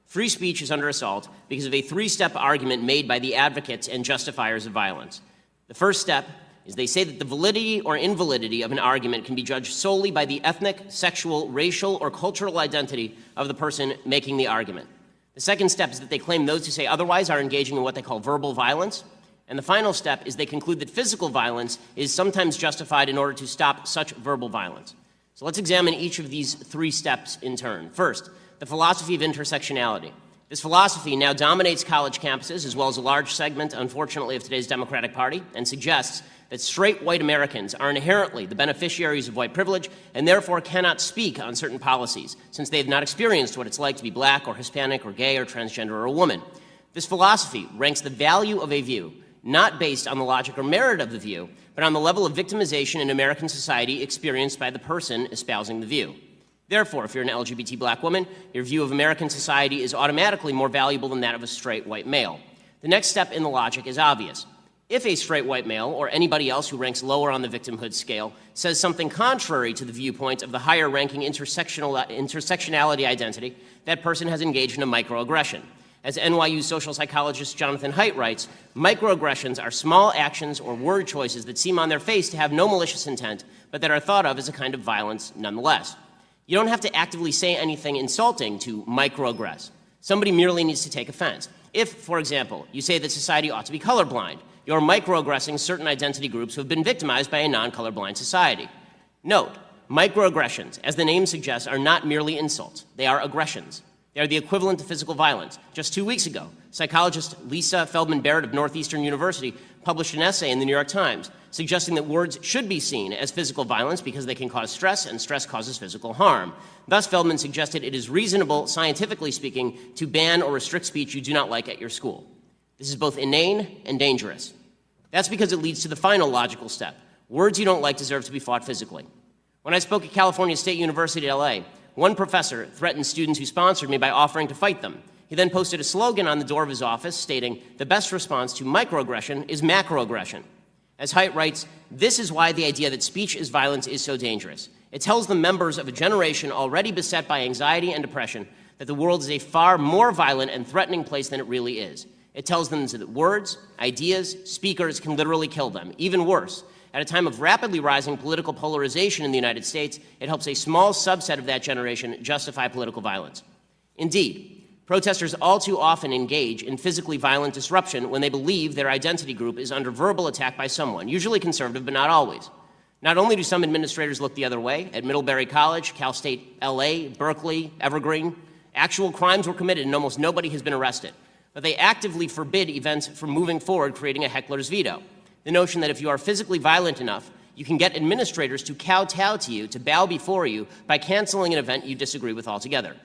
Free speech is under assault because of a three-step argument made by the advocates and justifiers of violence. The first step is they say that the validity or invalidity of an argument can be judged solely by the ethnic, sexual, racial, or cultural identity of the person making the argument. The second step is that they claim those who say otherwise are engaging in what they call verbal violence. And the final step is they conclude that physical violence is sometimes justified in order to stop such verbal violence. So let's examine each of these three steps in turn. First, the philosophy of intersectionality. This philosophy now dominates college campuses as well as a large segment, unfortunately, of today's Democratic Party, and suggests that straight white Americans are inherently the beneficiaries of white privilege and therefore cannot speak on certain policies, since they have not experienced what it's like to be black or Hispanic or gay or transgender or a woman. This philosophy ranks the value of a view not based on the logic or merit of the view, but on the level of victimization in American society experienced by the person espousing the view. Therefore, if you're an LGBT black woman, your view of American society is automatically more valuable than that of a straight white male. The next step in the logic is obvious. If a straight white male, or anybody else who ranks lower on the victimhood scale, says something contrary to the viewpoint of the higher-ranking intersectionality identity, that person has engaged in a microaggression. As NYU social psychologist Jonathan Haidt writes, microaggressions are small actions or word choices that seem on their face to have no malicious intent, but that are thought of as a kind of violence nonetheless. You don't have to actively say anything insulting to microaggress. Somebody merely needs to take offense. If, for example, you say that society ought to be colorblind, you're microaggressing certain identity groups who have been victimized by a non-colorblind society. Note, microaggressions, as the name suggests, are not merely insults. They are aggressions. They are the equivalent to physical violence. Just 2 weeks ago, psychologist Lisa Feldman Barrett of Northeastern University published an essay in the New York Times suggesting that words should be seen as physical violence because they can cause stress, and stress causes physical harm. Thus, Feldman suggested it is reasonable, scientifically speaking, to ban or restrict speech you do not like at your school. This is both inane and dangerous. That's because it leads to the final logical step. Words you don't like deserve to be fought physically. When I spoke at California State University, LA, one professor threatened students who sponsored me by offering to fight them. He then posted a slogan on the door of his office stating, "The best response to microaggression is macroaggression." As Haidt writes, this is why the idea that speech is violence is so dangerous. It tells the members of a generation already beset by anxiety and depression that the world is a far more violent and threatening place than it really is. It tells them that words, ideas, speakers can literally kill them. Even worse, at a time of rapidly rising political polarization in the United States, it helps a small subset of that generation justify political violence. Indeed, protesters all too often engage in physically violent disruption when they believe their identity group is under verbal attack by someone, usually conservative but not always. Not only do some administrators look the other way, at Middlebury College, Cal State LA, Berkeley, Evergreen, actual crimes were committed and almost nobody has been arrested. But they actively forbid events from moving forward, creating a heckler's veto. The notion that if you are physically violent enough, you can get administrators to kowtow to you, to bow before you, by canceling an event you disagree with altogether.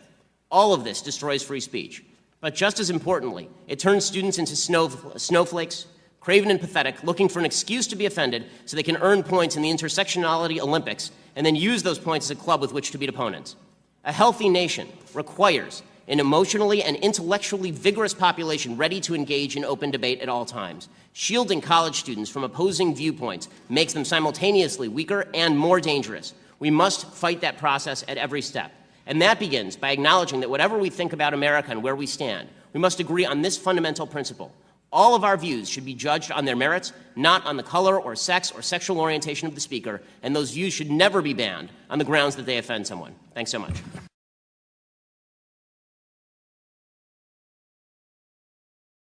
All of this destroys free speech. But just as importantly, it turns students into snowflakes, craven and pathetic, looking for an excuse to be offended so they can earn points in the intersectionality Olympics and then use those points as a club with which to beat opponents. A healthy nation requires an emotionally and intellectually vigorous population ready to engage in open debate at all times. Shielding college students from opposing viewpoints makes them simultaneously weaker and more dangerous. We must fight that process at every step. And that begins by acknowledging that whatever we think about America and where we stand, we must agree on this fundamental principle. All of our views should be judged on their merits, not on the color or sex or sexual orientation of the speaker, and those views should never be banned on the grounds that they offend someone. Thanks so much.